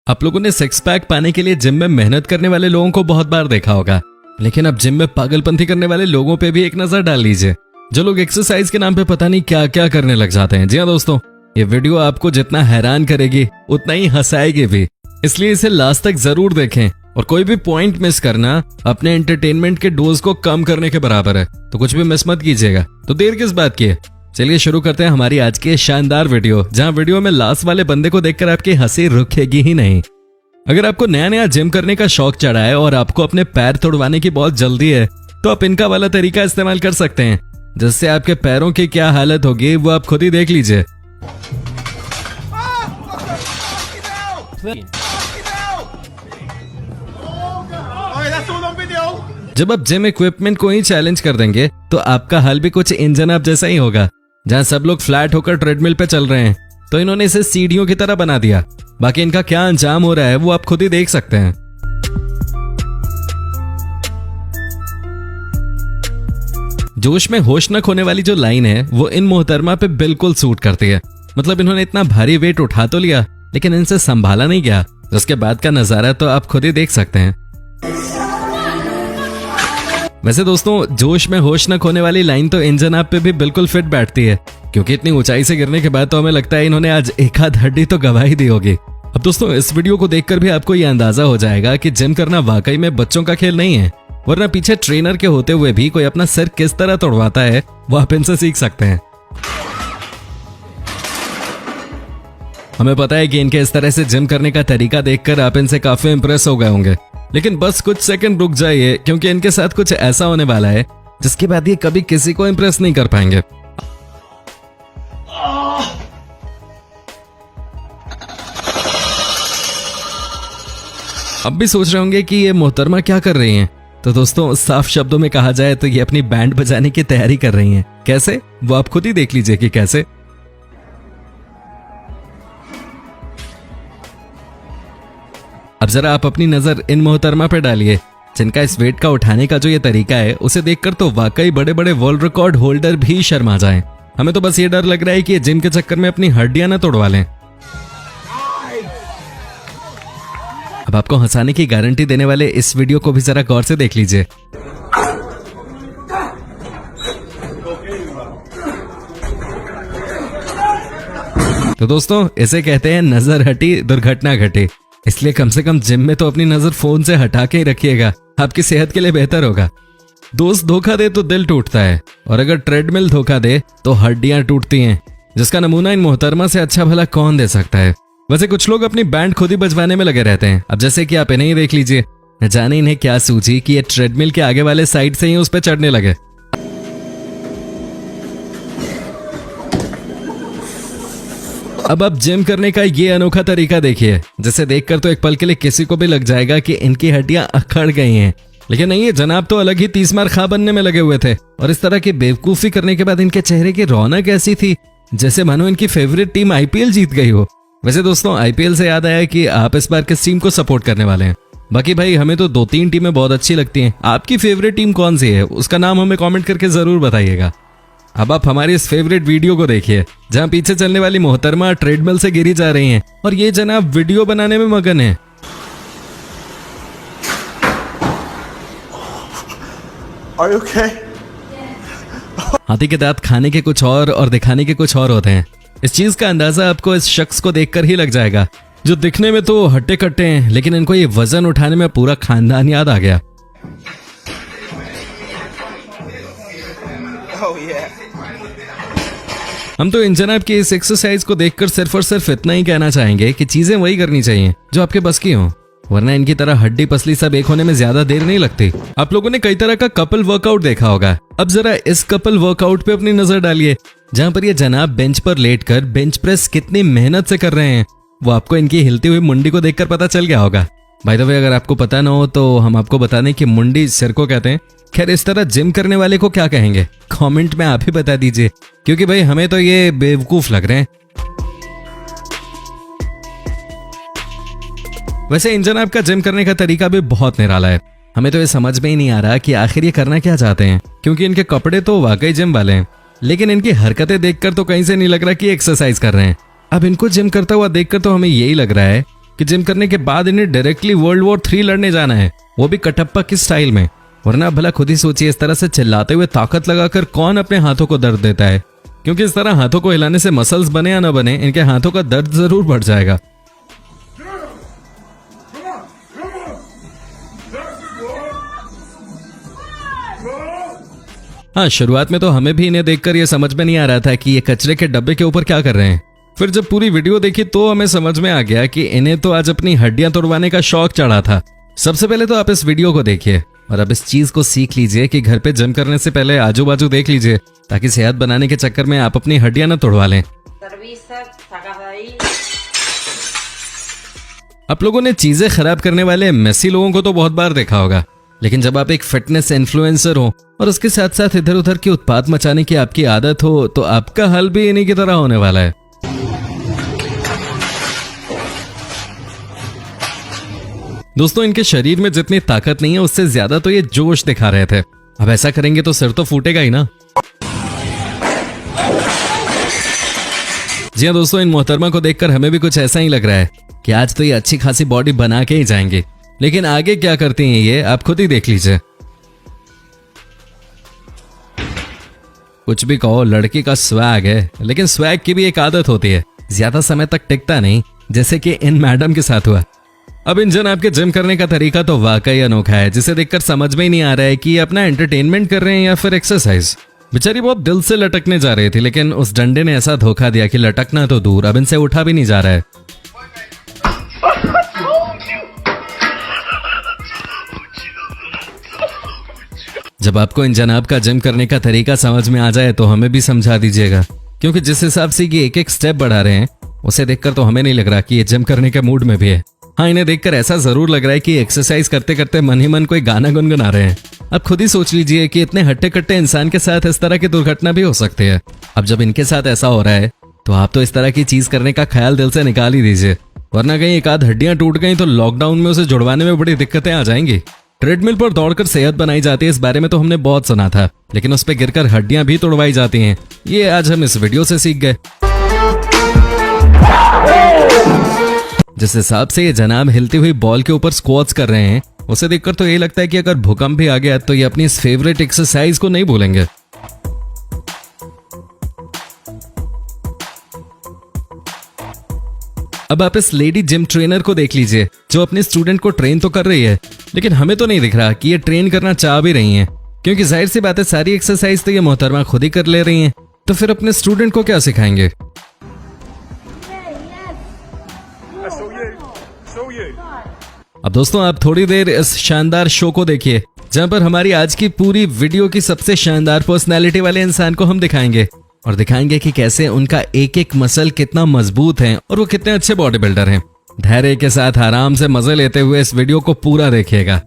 आप लोगों ने सिक्स पैक पाने के लिए जिम में मेहनत करने वाले लोगों को बहुत बार देखा होगा, लेकिन अब जिम में पागलपंथी करने वाले लोगों पे भी एक नजर डाल लीजिए, जो लोग एक्सरसाइज के नाम पे पता नहीं क्या क्या करने लग जाते हैं। जी हाँ दोस्तों, ये वीडियो आपको जितना हैरान करेगी उतना ही हंसाएगी भी, इसलिए इसे लास्ट तक जरूर देखें और कोई भी पॉइंट मिस करना अपने एंटरटेनमेंट के डोज को कम करने के बराबर है, तो कुछ भी मिस मत कीजिएगा। तो देर किस बात की है, चलिए शुरू करते हैं हमारी आज की शानदार वीडियो, जहां वीडियो में लास्ट वाले बंदे को देखकर आपकी हंसी रुकेगी ही नहीं। अगर आपको नया नया जिम करने का शौक चढ़ा है और आपको अपने पैर तोड़वाने की बहुत जल्दी है, तो आप इनका वाला तरीका इस्तेमाल कर सकते हैं, जिससे आपके पैरों की क्या हालत होगी वो आप खुद ही देख लीजिए। जब आप जिम इक्विपमेंट को ही चैलेंज कर देंगे तो आपका हाल भी कुछ इंजन अप जैसा ही होगा। जहां सब लोग फ्लैट होकर ट्रेडमिल पे चल रहे हैं, तो इन्होंने इसे सीढ़ियों की तरह बना दिया। बाकी इनका क्या अंजाम हो रहा है वो आप खुद ही देख सकते हैं। जोश में होश न खोने वाली जो लाइन है वो इन मोहतरमा पे बिल्कुल सूट करती है। मतलब इन्होंने इतना भारी वेट उठा तो लिया, लेकिन इनसे संभाला नहीं गया, जिसके बाद का नजारा तो आप खुद ही देख सकते हैं। वैसे दोस्तों, जोश में होश न खोने वाली लाइन तो इंजन आप पे भी बिल्कुल फिट बैठती है, क्योंकि इतनी ऊंचाई से गिरने के बाद तो हमें लगता है इन्होंने आज एक आध हड्डी तो गवाही दी होगी। अब दोस्तों, इस वीडियो को देखकर भी आपको यह अंदाजा हो जाएगा कि जिम करना वाकई में बच्चों का खेल नहीं है, वरना पीछे ट्रेनर के होते हुए भी कोई अपना सिर किस तरह तोड़वाता है वो आप इनसे सीख सकते हैं। हमें पता है कि इनके इस तरह से जिम करने का तरीका देखकर आप इनसे काफी इंप्रेस हो गए होंगे, लेकिन बस कुछ सेकंड रुक जाइए, क्योंकि इनके साथ कुछ ऐसा होने वाला है जिसके बाद ये कभी किसी को इंप्रेस नहीं कर पाएंगे। अब भी सोच रहे होंगे कि ये मोहतरमा क्या कर रही हैं, तो दोस्तों साफ शब्दों में कहा जाए तो ये अपनी बैंड बजाने की तैयारी कर रही हैं। कैसे, वो आप खुद ही देख लीजिए कि कैसे। अब जरा आप अपनी नजर इन मोहतरमा पे डालिए, जिनका इस वेट का उठाने का जो ये तरीका है उसे देखकर तो वाकई बड़े बड़े वर्ल्ड रिकॉर्ड होल्डर भी शर्मा जाएं। हमें तो बस ये डर लग रहा है कि ये जिम के चक्कर में अपनी हड्डियां ना तोड़वा लें। अब आपको हंसाने की गारंटी देने वाले इस वीडियो को भी जरा गौर से देख लीजिए। तो दोस्तों, इसे कहते हैं नजर हटी दुर्घटना घटी, इसलिए कम से कम जिम में तो अपनी नजर फोन से हटा के ही रखिएगा, आपकी सेहत के लिए बेहतर होगा। दोस्त धोखा दे तो दिल टूटता है, और अगर ट्रेडमिल धोखा दे तो हड्डियां टूटती हैं, जिसका नमूना इन मोहतरमा से अच्छा भला कौन दे सकता है। वैसे कुछ लोग अपनी बैंड खुद ही बजवाने में लगे रहते हैं। अब जैसे कि आप इन्हें ही देख लीजिए, न जाने इन्हें क्या सूझी कि ये ट्रेडमिल के आगे वाले साइड से ही उस पर चढ़ने लगे। अब आप जिम करने का ये अनोखा तरीका देखिए, जिसे देखकर तो एक पल के लिए किसी को भी लग जाएगा कि इनकी हड्डियां अखड़ गई हैं, लेकिन नहीं, ये जनाब तो अलग ही 30 मार खा बनने में लगे हुए थे। और इस तरह की बेवकूफी करने के बाद इनके चेहरे की रौनक ऐसी थी जैसे मानो इनकी फेवरेट टीम आईपीएल जीत गई हो। वैसे दोस्तों, आईपीएल से याद आया कि आप इस बार किस टीम को सपोर्ट करने वाले हैं। बाकी भाई, हमें तो 2-3 टीमें बहुत अच्छी लगती हैं। आपकी फेवरेट टीम कौन सी है, उसका नाम हमें कमेंट करके जरूर बताइएगा। अब आप हमारी इस फेवरेट वीडियो को देखिए, जहां पीछे चलने वाली मोहतरमा ट्रेडमिल से गिरी जा रही हैं और ये जनाब वीडियो बनाने में मगन है। Are you okay? हाथी के दांत खाने के कुछ और दिखाने के कुछ और होते हैं। इस चीज का अंदाजा आपको इस शख्स को देखकर ही लग जाएगा, जो दिखने में तो हट्टे कट्टे हैं, लेकिन इनको ये वजन उठाने में पूरा खानदान याद आ गया। Oh yeah. हम तो इन जनाब की इस एक्सरसाइज को देखकर सिर्फ और सिर्फ इतना ही कहना चाहेंगे कि चीजें वही करनी चाहिए जो आपके बस की हों, वरना इनकी तरह हड्डी पसली सब एक होने में ज्यादा देर नहीं लगती। आप लोगों ने कई तरह का कपल वर्कआउट देखा होगा, अब जरा इस कपल वर्कआउट पे अपनी नजर डालिए, जहां पर ये जनाब बेंच पर लेटकर बेंच प्रेस कितनी मेहनत से कर रहे हैं, वो आपको इनकी हिलती हुई मुंडी को देखकर पता चल गया होगा। बाय द वे, अगर आपको पता ना हो तो हम आपको बता दें कि मुंडी सिर को कहते हैं। खैर, इस तरह जिम करने वाले को क्या कहेंगे, कमेंट में आप ही बता दीजिए, क्योंकि भाई हमें तो ये बेवकूफ लग रहे हैं। वैसे इन जनाब का जिम करने का तरीका भी बहुत निराला है। हमें तो ये समझ में ही नहीं आ रहा कि आखिर ये करना क्या चाहते हैं, क्योंकि इनके कपड़े तो वाकई जिम वाले हैं, लेकिन इनकी हरकतें देखकर तो कहीं से नहीं लग रहा कि एक्सरसाइज कर रहे हैं। अब इनको जिम करता हुआ देखकर तो हमें यही लग रहा है कि जिम करने के बाद इन्हें डायरेक्टली वर्ल्ड वॉर 3 लड़ने जाना है, वो भी कटप्पा की स्टाइल में। वरना भला खुद ही सोचिए, इस तरह से चिल्लाते हुए ताकत लगाकर कौन अपने हाथों को दर्द देता है? क्योंकि इस तरह हाथों को हिलाने से मसल्स बने या ना बने, इनके हाथों का दर्द जरूर बढ़ जाएगा। हाँ, शुरुआत में तो हमें भी इन्हें देखकर ये समझ में नहीं आ रहा था कि ये कचरे के डब्बे के ऊपर क्या कर रहे हैं। फिर जब पूरी वीडियो देखी तो हमें समझ में आ गया कि इन्हें तो आज अपनी हड्डियां तोड़वाने का शौक चढ़ा था। सबसे पहले तो आप इस वीडियो को देखिए और अब इस चीज को सीख लीजिए कि घर पे जिम करने से पहले आजू बाजू देख लीजिए, ताकि सेहत बनाने के चक्कर में आप अपनी हड्डियां न तोड़वा लें। आप लोगों ने चीजें खराब करने वाले मेसी लोगों को तो बहुत बार देखा होगा, लेकिन जब आप एक फिटनेस इन्फ्लुएंसर हो और उसके साथ साथ इधर उधर की उत्पात मचाने की आपकी आदत हो, तो आपका हल भी इन्हीं की तरह होने वाला है। दोस्तों, इनके शरीर में जितनी ताकत नहीं है उससे ज्यादा तो ये जोश दिखा रहे थे। अब ऐसा करेंगे तो सिर तो फूटेगा ही ना। जी हाँ दोस्तों, इन मोहतरमा को देखकर हमें भी कुछ ऐसा ही लग रहा है कि आज तो ये अच्छी खासी बॉडी बना के ही जाएंगे, लेकिन आगे क्या करती हैं ये आप खुद ही देख लीजिए। कुछ भी कहो, लड़की का स्वैग है, लेकिन स्वैग की भी एक आदत होती है, ज्यादा समय तक टिकता नहीं, जैसे कि इन मैडम के साथ हुआ। अब इन जन आपके जिम करने का तरीका तो वाकई अनोखा है, जिसे देखकर समझ में ही नहीं आ रहा है कि ये अपना एंटरटेनमेंट कर रहे हैं या फिर एक्सरसाइज। बेचारी बहुत दिल से लटकने जा रही थी, लेकिन उस डंडे ने ऐसा धोखा दिया कि लटकना तो दूर, अब इनसे उठा भी नहीं जा रहा है। जब आपको इन जनाब का जिम करने का तरीका समझ में आ जाए तो हमें भी समझा दीजिएगा, क्योंकि जिस हिसाब से ये एक एक स्टेप बढ़ा रहे हैं उसे देखकर तो हमें नहीं लग रहा कि ये जिम करने के मूड में भी है। हाँ, इन्हें देखकर ऐसा जरूर लग रहा है कि एक्सरसाइज करते करते मन ही मन कोई गाना गुनगुना रहे हैं। अब खुद ही सोच लीजिए कि इतने हट्टे कट्टे इंसान के साथ इस तरह की दुर्घटना भी हो सकती है। अब जब इनके साथ ऐसा हो रहा है तो आप तो इस तरह की चीज करने का ख्याल दिल से निकाल ही दीजिए, वरना कहीं एक आध हड्डियां टूट गई तो लॉकडाउन में उसे जुड़वाने में बड़ी दिक्कतें आ जाएंगी। ट्रेडमिल पर दौड़कर सेहत बनाई जाती है, इस बारे में तो हमने बहुत सुना था, लेकिन उस पर गिरकर हड्डियां भी तोड़वाई जाती हैं, ये आज हम इस वीडियो से सीख गए। जिस हिसाब से ये जनाब हिलती हुई बॉल के ऊपर स्क्वाट्स कर रहे हैं, उसे देखकर तो ये लगता है कि अगर भूकंप भी आ गया तो ये अपनी इस फेवरेट एक्सरसाइज को नहीं भूलेंगे। अब आप इस लेडी जिम ट्रेनर को देख लीजिए, जो अपने स्टूडेंट को ट्रेन तो कर रही है, लेकिन हमें तो नहीं दिख रहा कि ये ट्रेन करना चाह भी रही हैं, क्योंकि जाहिर सी बात है सारी एक्सरसाइज तो ये मोहतरमा खुद ही कर ले रही हैं, तो फिर अपने स्टूडेंट को क्या सिखाएंगे। अब दोस्तों, आप थोड़ी देर इस शानदार शो को देखिए, जहां पर हमारी आज की पूरी वीडियो की सबसे शानदार पर्सनैलिटी वाले इंसान को हम दिखाएंगे और दिखाएंगे कि कैसे उनका एक एक मसल कितना मजबूत है और वो कितने अच्छे बॉडी बिल्डर हैं। धैर्य के साथ आराम से मजे लेते हुए इस वीडियो को पूरा देखिएगा।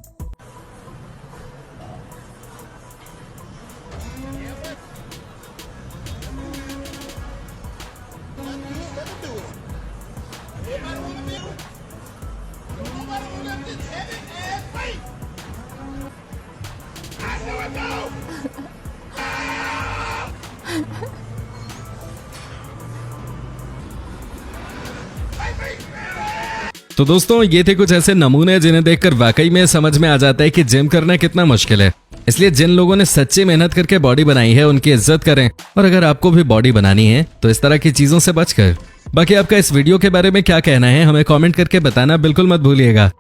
तो दोस्तों, ये थे कुछ ऐसे नमूने जिन्हें देखकर वाकई में समझ में आ जाता है कि जिम करना कितना मुश्किल है। इसलिए जिन लोगों ने सच्ची मेहनत करके बॉडी बनाई है उनकी इज्जत करें, और अगर आपको भी बॉडी बनानी है तो इस तरह की चीजों से बचकर। बाकी आपका इस वीडियो के बारे में क्या कहना है हमें कमेंट करके बताना बिल्कुल मत भूलिएगा।